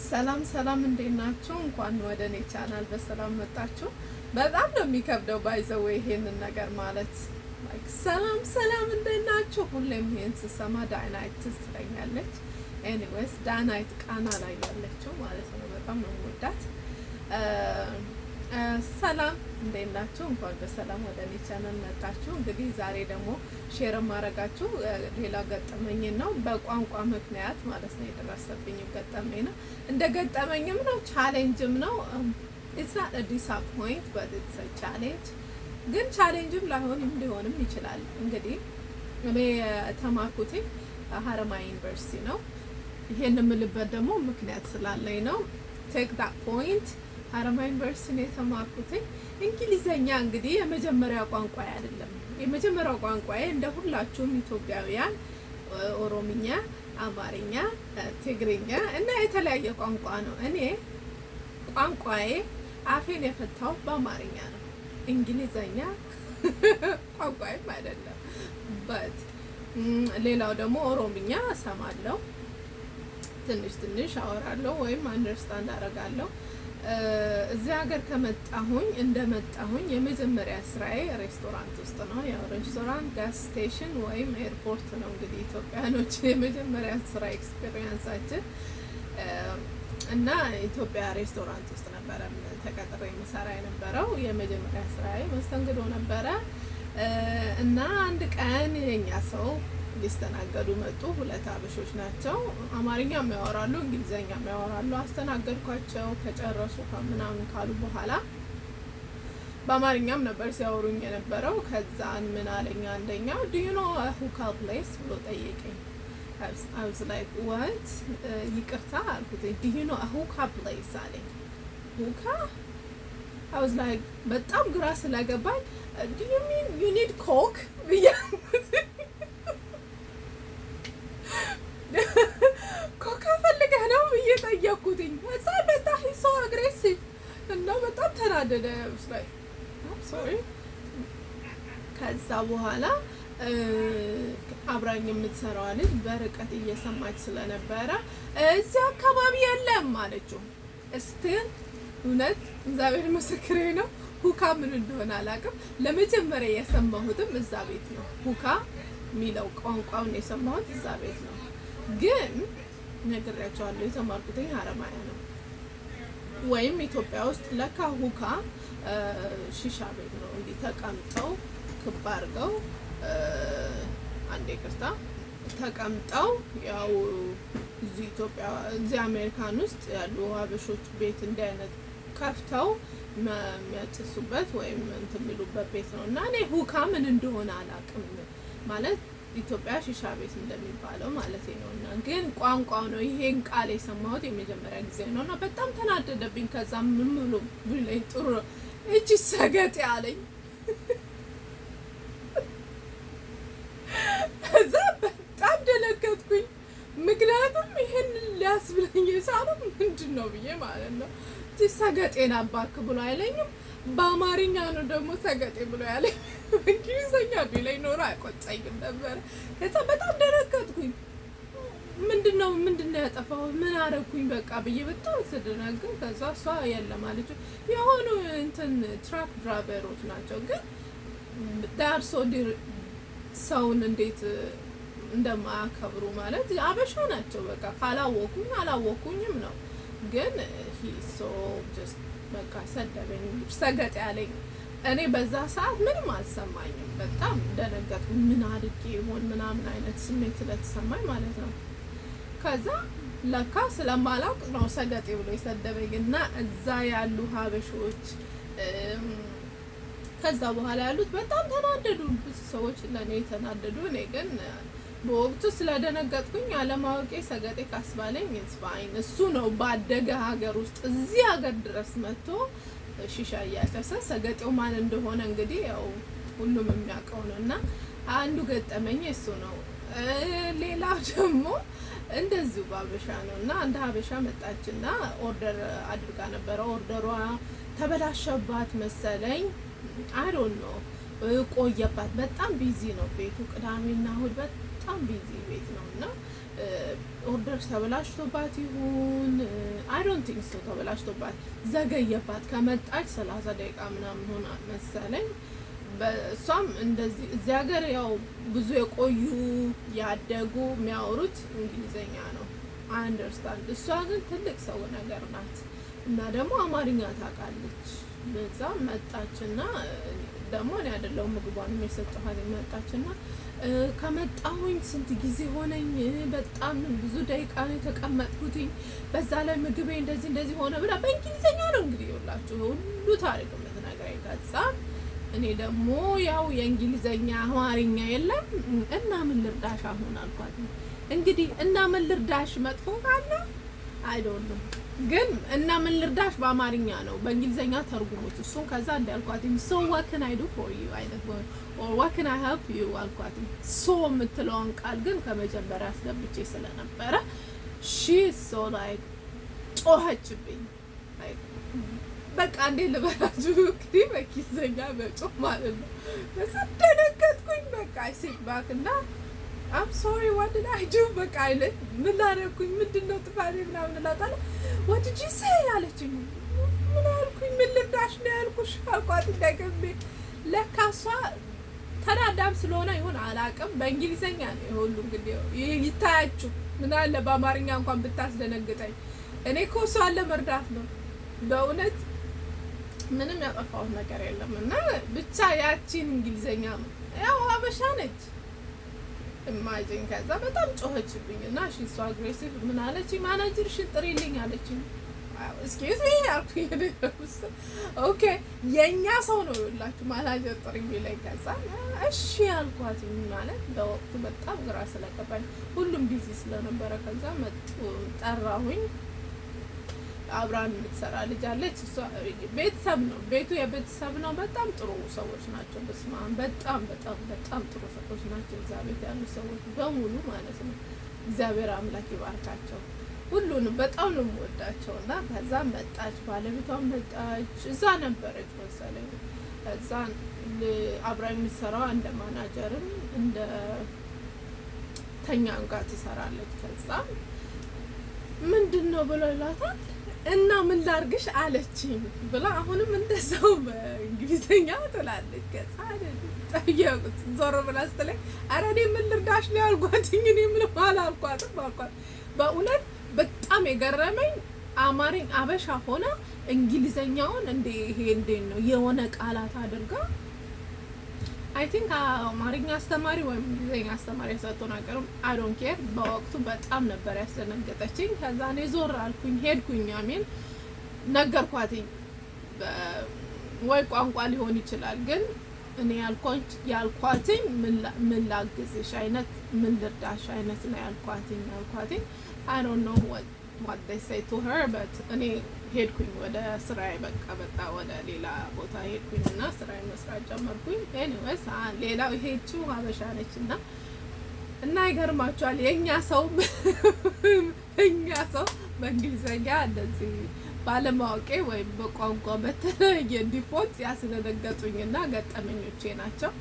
ሰላም ሰላም እንዴት ናችሁ? እንኳን ወደ እኔ ቻናል በሰላም መጣችሁ። በጣም ነው የሚከብደው ባይዘው ይሄንን ነገር ማለት ላይክ ሰላም ሰላም እንዴት ናችሁ? ሁሌም ይሄን ስሰማ ዳይናይት ትለኛለች። ኤኒዌይስ ዳይናይት ቃና ላይ ያለችው ማለት ነው። በጣም ነው የምወዳት። ሰላም እንዴት ናችሁ? እንኳን በሰላም ወደ እኔ ቻናል መጣችሁ። እንግዲህ ዛሬ ደግሞ ሼር ማረጋችሁ ሌላ ገጠመኝ ነው። በቋንቋ ምክንያት ማለት ነው የደረሰብኝ ገጠመኝ ነው። እንደ ገጠመኝም ነው ቻሌንጅም ነው። it's not a disappoint but it's a challenge። ግን ቻሌንጅም ላይሆንም ሊሆንም ይችላል። እንግዲህ እኔ ተማርኩት ሀረማያ ዩኒቨርሲቲ ነው። ይሄን የምልበት ደግሞ ምክንያት ስላለኝ ነው። take that point ሀረማያ ዩኒቨርሲቲ ነው የተማርኩት። እንግሊዘኛ እንግዲህ የመጀመሪያ ቋንቋዬ አይደለም። የመጀመሪያው ቋንቋዬ እንደ ሁላችሁም ኢትዮጵያውያን ኦሮምኛ፣ አማርኛ፣ ትግርኛ እና የተለያየ ቋንቋ ነው። እኔ ቋንቋዬ አፌን የፈታው በአማርኛ ነው። እንግሊዘኛ ቋንቋዬም አይደለም። በት ሌላው ደግሞ ኦሮምኛ እሰማለሁ፣ ትንሽ አወራለሁ ወይም አንደርስታንድ አደርጋለሁ። እዚህ ሀገር እንደመጣሁኝ የመጀመሪያ ስራዬ ሬስቶራንት ውስጥ ነው። ያው ሬስቶራንት፣ ጋስ ስቴሽን ወይም ኤርፖርት ነው እንግዲህ ኢትዮጵያኖች የመጀመሪያ ስራ ኤክስፒሪየንሳችን እና ኢትዮጵያ ሬስቶራንት ውስጥ ነበረ ተቀጥሬ የምሰራ የነበረው። የመጀመሪያ ስራዬ መስተንግዶ ነበረ እና አንድ ቀን የኛ ሰው ሊስተናገዱ መጡ። ሁለት አበሾች ናቸው። አማርኛ የሚያወራሉ፣ እንግሊዘኛ የሚያወራሉ። አስተናገድኳቸው። ከጨረሱ ከምናምን ካሉ በኋላ በአማርኛም ነበር ሲያወሩኝ የነበረው። ከዛን ምን አለኝ አንደኛው do you know a hookah place ብሎ ጠየቀኝ። I was like what? ይቅርታ አልኩት። do you know a hookah place አለኝ። hookah? I was like በጣም ግራ ስለገባኝ do you mean you need coke ብያለሁ። ኮካ ፈልገህ ነው እየጠየኩትኝ። እዛ በጣም so aggressive እና በጣም ተናደደ። ላይ sorry። ከዛ በኋላ አብራኝ የምትሰራው ልጅ በርቀት እየሰማች ስለነበረ እዚህ አካባቢ የለም አለችው። እስቲል እውነት እግዚአብሔር ምስክሬ ነው። ሁካ ምን እንደሆነ አላውቅም። ለመጀመሪያ የሰማሁትም እዛ ቤት ነው። ሁካ የሚለው ቋንቋውን የሰማሁት እዛ ቤት ነው። ግን ነግሬያቸዋለሁ የተማርኩት ሀረማያ ነው። ወይም ኢትዮጵያ ውስጥ ለካ ሁካ ሺሻ ቤት ነው። እንዲህ ተቀምጠው ክብ አድርገው አንዴ ቅርታ ተቀምጠው ያው እዚህ አሜሪካን ውስጥ ያሉ ሀበሾች ቤት እንዲህ አይነት ከፍተው የሚያጭሱበት ወይም እንትን የሚሉበት ቤት ነው። እና እኔ ሁካ ምን እንደሆነ አላውቅም ማለት ኢትዮጵያ ሺሻ ቤት እንደሚባለው ማለት ነው። እና ግን ቋንቋው ነው። ይሄን ቃል የሰማሁት የመጀመሪያ ጊዜ ነው እና በጣም ተናደደብኝ። ከዛ ምን ብሎ ብለኝ ጥሩ እቺ ሰገጤ አለኝ። ከዛ በጣም ደነገጥኩኝ። ምክንያቱም ይሄን ሊያስብለኝ የቻለው ምንድነው ብዬ ማለት ነው። እቺ ሰገጤን አባክ ብሎ አይለኝም። በአማርኛ ነው ደግሞ ሰገጤ ብሎ ያለኝ። እንግሊዘኛ ቢለኝ ኖሮ አይቆጨኝም ነበር። ከዛ በጣም ደነገጥኩኝ። ምንድነው ያጠፋው? ምን አረኩኝ? በቃ ብዬ በጣም ስደነግጥ ከዛ እሷ የለም አለች። የሆኑ እንትን ትራክ ድራይቨሮች ናቸው። ግን ዳርሶ ሰውን እንዴት እንደማያከብሩ ማለት አበሻ ናቸው። በቃ ካላወቁኝ አላወቁኝም ነው። ግን just በቃ ሰደበኝ፣ ሰገጥ ያለኝ። እኔ በዛ ሰዓት ምንም አልሰማኝም። በጣም ደነገጥኩ። ምን አድርጌ ይሆን ምናምን አይነት ስሜት ስለተሰማኝ ማለት ነው። ከዛ ለካ ስለማላውቅ ነው ሰገጤ ብሎ የሰደበኝ። እና እዛ ያሉ ሀበሾች ከዛ በኋላ ያሉት በጣም ተናደዱ። ብዙ ሰዎች ለኔ ተናደዱ። እኔ ግን በወቅቱ ስለደነገጥኩኝ አለማወቄ ሰገጤ ካስባለኝ ስፋይን። እሱ ነው ባደገ ሀገር ውስጥ እዚህ ሀገር ድረስ መጥቶ ሺሻ እያጨሰ ሰገጤው ማን እንደሆነ እንግዲህ ያው ሁሉም የሚያውቀው ነው። እና አንዱ ገጠመኝ እሱ ነው። ሌላው ደግሞ እንደዚሁ ባበሻ ነው። እና አንድ ሀበሻ መጣችና ኦርደር አድርጋ ነበረ። ኦርደሯ ተበላሸባት መሰለኝ። አይ ዶንት ኖ ቆየባት። በጣም ቢዚ ነው ቤቱ። ቅዳሜና እሑድ በጣም ቢዚ ቤት ነው። እና ኦርደር ተበላሽቶባት ይሁን አይ ዶንት ቲንክ ሶ ተበላሽቶባት ዘገየባት። ከመጣች 30 ደቂቃ ምናምን ሆና መሰለኝ። በእሷም እንደዚህ እዚህ ሀገር ያው ብዙ የቆዩ ያደጉ የሚያወሩት እንግሊዘኛ ነው አንደርስታንድ። እሷ ግን ትልቅ ሰው ነገር ናት እና ደግሞ አማርኛ ታውቃለች። በዛ መጣችና ደግሞ እኔ አይደለሁም ምግቧን የሰጠኋት። መጣችና ከመጣሁኝ ስንት ጊዜ ሆነኝ፣ በጣም ብዙ ደቂቃ ነው የተቀመጥኩትኝ፣ በዛ ላይ ምግቤ እንደዚህ ሆነ ብላ በእንግሊዘኛ ነው እንግዲህ ይኸውላችሁ ሁሉ ታሪክ የምትነግረኝ። ከዛ እኔ ደግሞ ያው የእንግሊዘኛ አማርኛ የለም እና ምን ልርዳሽ አሁን አልኳት። እንግዲህ እና ምን ልርዳሽ መጥፎ ካለ አይ ዶንት ኖ ግን እና ምን ልርዳሽ በአማርኛ ነው፣ በእንግሊዘኛ ተርጉሙት እሱን። ከዛ እንዳልኳት ሶ what can I do for you አይነት or what can I help you አልኳት። ሶ የምትለውን ቃል ግን ከመጀመሪያ አስገብቼ ስለነበረ she so like ጮኸችብኝ። በቃ እንዴ ልበላችሁ እንግዲህ በእንግሊዘኛ በጮህ ማለት ነው። ደነገጥኩኝ። በቃ ሲት ባክ እና I'm sorry what did I do በቃ አይነት ምን ላደረኩኝ ምንድነው ጥፋቴ ምናምን እላታለሁ። what did you say አለችኝ። ምን አልኩኝ? ምን ልርዳሽ ነው ያልኩሽ አልኳት። እንደገቤ ለካ እሷ ተናዳም ስለሆነ ይሁን አላውቅም በእንግሊዘኛ ነው ሁሉ እንግዲህ ይታያችሁ። ምን አለ በአማርኛ እንኳን ብታስደነግጠኝ። እኔ እኮ እሷን ለመርዳት ነው በእውነት ምንም ያጠፋሁት ነገር የለም። እና ብቻ ያቺን እንግሊዘኛ ያው አበሻ ነች ኢማጂን። ከዛ በጣም ጮኸችብኝ እና ሺ ሶ አግሬሲቭ ምን አለችኝ? ማናጀርሽን ጥሪልኝ አለችኝ። ኤክስኪውዝ ሚ አልኩኝ። ኦኬ የኛ ሰው ነው ይላችሁ ማናጀር ጥሪ የሚለኝ። ከዛ እሺ አልኳት። ማለት በወቅቱ በጣም ግራ ስለገባኝ ሁሉም ቢዚ ስለነበረ ከዛ መጡ ጠራሁኝ። አብራን የምትሰራ ልጅ አለች። እሷ ቤተሰብ ነው ቤቱ የቤተሰብ ነው። በጣም ጥሩ ሰዎች ናቸው። በስማም በጣም ጥሩ ሰዎች ናቸው። እዛ ቤት ያሉ ሰዎች በሙሉ ማለት ነው። እግዚአብሔር አምላክ ይባርካቸው። ሁሉንም በጣም ነው የምወዳቸው። እና ከዛ መጣች፣ ባለቤቷም መጣች። እዛ ነበረች መሰለኝ። ከዛ አብራ የምትሰራው እንደ ማናጀርም እንደ ተኛም ጋር ትሰራለች። ከዛ ምንድነው ብሎ ይላታል እና ምን ላርግሽ አለችኝ ብላ አሁንም እንደዛው በእንግሊዘኛ ትላለች። ከዛ ጠየቁት ዞር ብላ ስትለኝ ኧረ እኔ ምን ልርዳሽ ነው ያልኳትኝ። እኔ ምንም አላልኳትም አልኳት። በእውነት በጣም የገረመኝ አማርኛ አበሻ ሆና እንግሊዘኛውን ይሄ እንዴት ነው የሆነ ቃላት አድርጋ አይ ቲንክ አማርኛ አስተማሪ ወይም እንግሊዘኛ አስተማሪ ሰጥቶን አቀርም አይ ዶንት ኬር። በወቅቱ በጣም ነበር ያስደነገጠችኝ። ከዛ እኔ ዞር አልኩኝ ሄድኩኝ። አሜን ነገርኳትኝ። ወይ ቋንቋ ሊሆን ይችላል ግን እኔ ያልኳትኝ ምን ላግዝሽ አይነት ምን ልርዳሽ አይነት ነው ያልኳትኝ። I don't know what they say to her but እኔ ሄድኩኝ ወደ ስራዬ። በቃ ወደ ሌላ ቦታ ሄድኩኝ እና ስራዬ መስራት ጀመርኩኝ። ኤኒዌይስ ሌላው ይሄችው ሀበሻ ነች እና ይገርማችኋል የኛ ሰው በእንግሊዘኛ እንደዚህ ባለማወቄ ወይም በቋንቋ በተለየ ዲፎልት ያስደነገጡኝና ገጠመኞቼ ናቸው።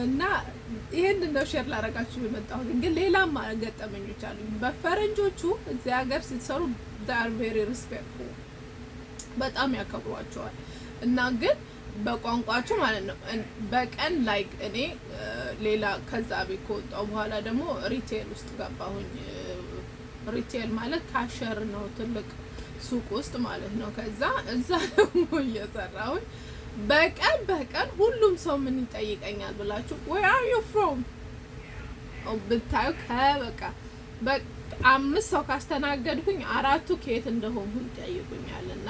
እና ይሄንን ነው ሼር ላደርጋችሁ የመጣሁት። ግን ሌላም ገጠመኞች አሉ። በፈረንጆቹ እዚህ ሀገር ሲሰሩ they are very respectful በጣም ያከብሯቸዋል። እና ግን በቋንቋቸው ማለት ነው በቀን ላይክ እኔ ሌላ ከዛ ቤት ከወጣሁ በኋላ ደግሞ ሪቴል ውስጥ ገባሁኝ። ሪቴል ማለት ካሸር ነው ትልቅ ሱቅ ውስጥ ማለት ነው። ከዛ እዛ ደግሞ እየሰራሁኝ በቀን ሁሉም ሰው ምን ይጠይቀኛል ብላችሁ where are you from ብታዩ በቃ 5 ሰው ካስተናገድኩኝ 4ቱ ከየት እንደሆንኩ ይጠይቁኛል። እና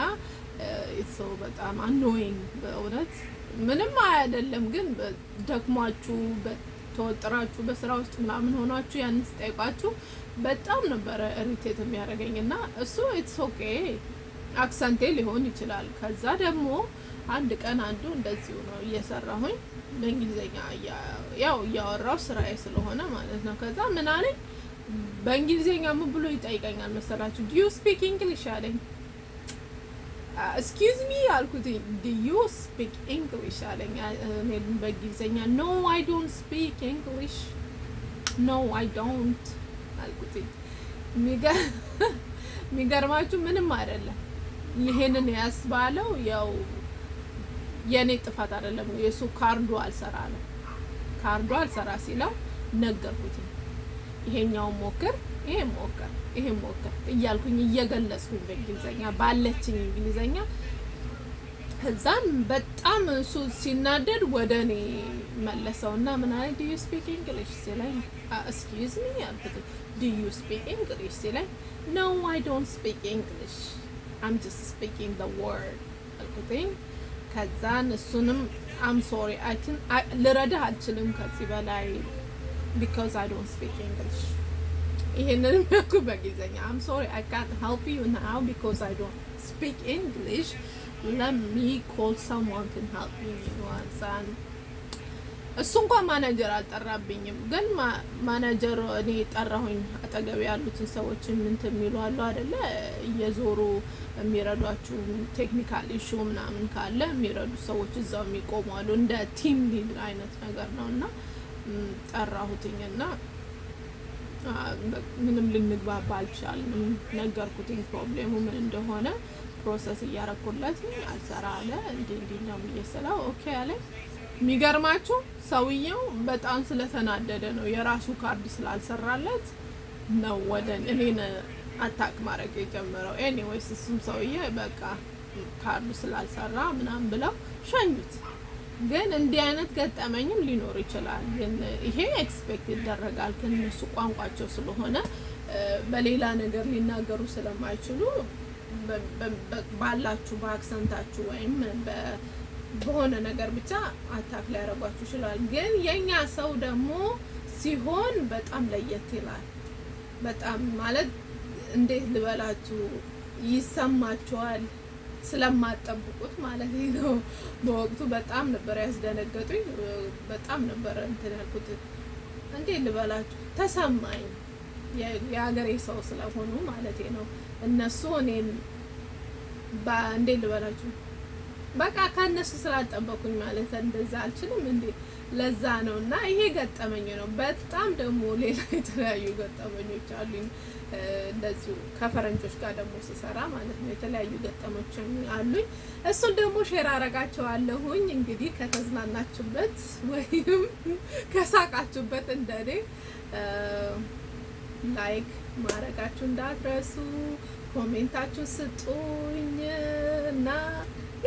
እሱ በጣም annoying በእውነት ምንም አይደለም። ግን ደክሟችሁ ተወጥራችሁ በስራ ውስጥ ምናምን ሆናችሁ ያን ስጠይቃችሁ በጣም ነበር ኢሪቴት የሚያደርገኝ። እና እሱ it's okay አክሰንቴ ሊሆን ይችላል። ከዛ ደግሞ አንድ ቀን አንዱ እንደዚሁ ነው እየሰራሁኝ በእንግሊዘኛ ያው እያወራው ስራዬ ስለሆነ ማለት ነው። ከዛ ምን አለኝ በእንግሊዘኛ ምን ብሎ ይጠይቀኛል መሰላችሁ? do you speak English አለኝ። excuse me አልኩት። do you speak English አለኝ በእንግሊዘኛ። no I don't speak English no I don't አልኩት። የሚገርማችሁ ምንም አይደለም። ይሄንን ያስባለው ያው የኔ ጥፋት አይደለም። የሱ ካርዱ አልሰራ ነው። ካርዱ አልሰራ ሲለው ነገርኩት። ይሄኛው ሞክር፣ ይሄ ሞክር እያልኩኝ እየገለጽኩኝ በእንግሊዘኛ ባለችኝ እንግሊዘኛ። ከዛም በጣም እሱ ሲናደድ ወደ እኔ መለሰውና ምን አለ do you speak English ሲለኝ excuse me አልኩት። do you speak English ሲለኝ no I don't speak English I'm just speaking the word አልኩትኝ። ከዛን እሱንም I'm sorry ልረዳህ አልችልም ከዚህ በላይ because I don't speak English ይሄንን ያልኩ በእንግሊዘኛ I'm sorry I can't help you now because I don't speak English let me call someone can help me once and እሱ እንኳን ማናጀር አልጠራብኝም፣ ግን ማናጀር እኔ ጠራሁኝ። አጠገብ ያሉትን ሰዎች ምን ተሚሉ አሉ አይደለ እየዞሩ የሚረዷችሁ ቴክኒካል ኢሹ ምናምን ካለ የሚረዱ ሰዎች እዛው የሚቆሙ አሉ። እንደ ቲም ሊድ አይነት ነገር ነውና ጠራሁትኝና ምንም ልንግባባ አልቻልንም። ነገርኩትኝ ፕሮብሌሙ ምን እንደሆነ ፕሮሰስ እያረኩለት አልሰራ አለ። እንዴ ነው ብዬሰላው ኦኬ አለ። የሚገርማችሁ ሰውየው በጣም ስለተናደደ ነው የራሱ ካርድ ስላልሰራለት ነው ወደ እኔን አታክ ማድረግ የጀመረው። ኤኒዌይስ እሱም ሰውዬ በቃ ካርዱ ስላልሰራ ምናምን ብለው ሸኙት። ግን እንዲህ አይነት ገጠመኝም ሊኖር ይችላል። ግን ይሄ ኤክስፔክት ይደረጋል ከነሱ ቋንቋቸው ስለሆነ በሌላ ነገር ሊናገሩ ስለማይችሉ ባላችሁ በአክሰንታችሁ ወይም በሆነ ነገር ብቻ አታክ ሊያደርጓችሁ ይችላል። ግን የኛ ሰው ደግሞ ሲሆን በጣም ለየት ይላል። በጣም ማለት እንዴት ልበላችሁ ይሰማችኋል ስለማጠብቁት ማለት ነው። በወቅቱ በጣም ነበር ያስደነገጡኝ። በጣም ነበር እንትን ያልኩት። እንዴት ልበላችሁ ተሰማኝ። የሀገሬ ሰው ስለሆኑ ማለት ነው። እነሱ እኔን እንዴት ልበላችሁ በቃ ከነሱ ስላልጠበቁኝ ማለት እንደዛ አልችልም እንዴ። ለዛ ነውና ይሄ ገጠመኝ ነው። በጣም ደግሞ ሌላ የተለያዩ ገጠመኞች አሉኝ። እንደዚሁ ከፈረንጆች ጋር ደግሞ ስሰራ ማለት ነው የተለያዩ ገጠመኞች አሉኝ። እሱን ደግሞ ሼር አረጋቸዋለሁኝ። እንግዲህ ከተዝናናችሁበት ወይም ከሳቃችሁበት እንደኔ ላይክ ማረጋችሁ እንዳትረሱ፣ ኮሜንታችሁ ስጡኝ እና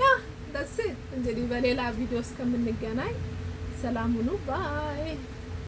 ያ ደስ እንግዲህ በሌላ ቪዲዮ እስከምንገናኝ ሰላም ሁኑ። ባይ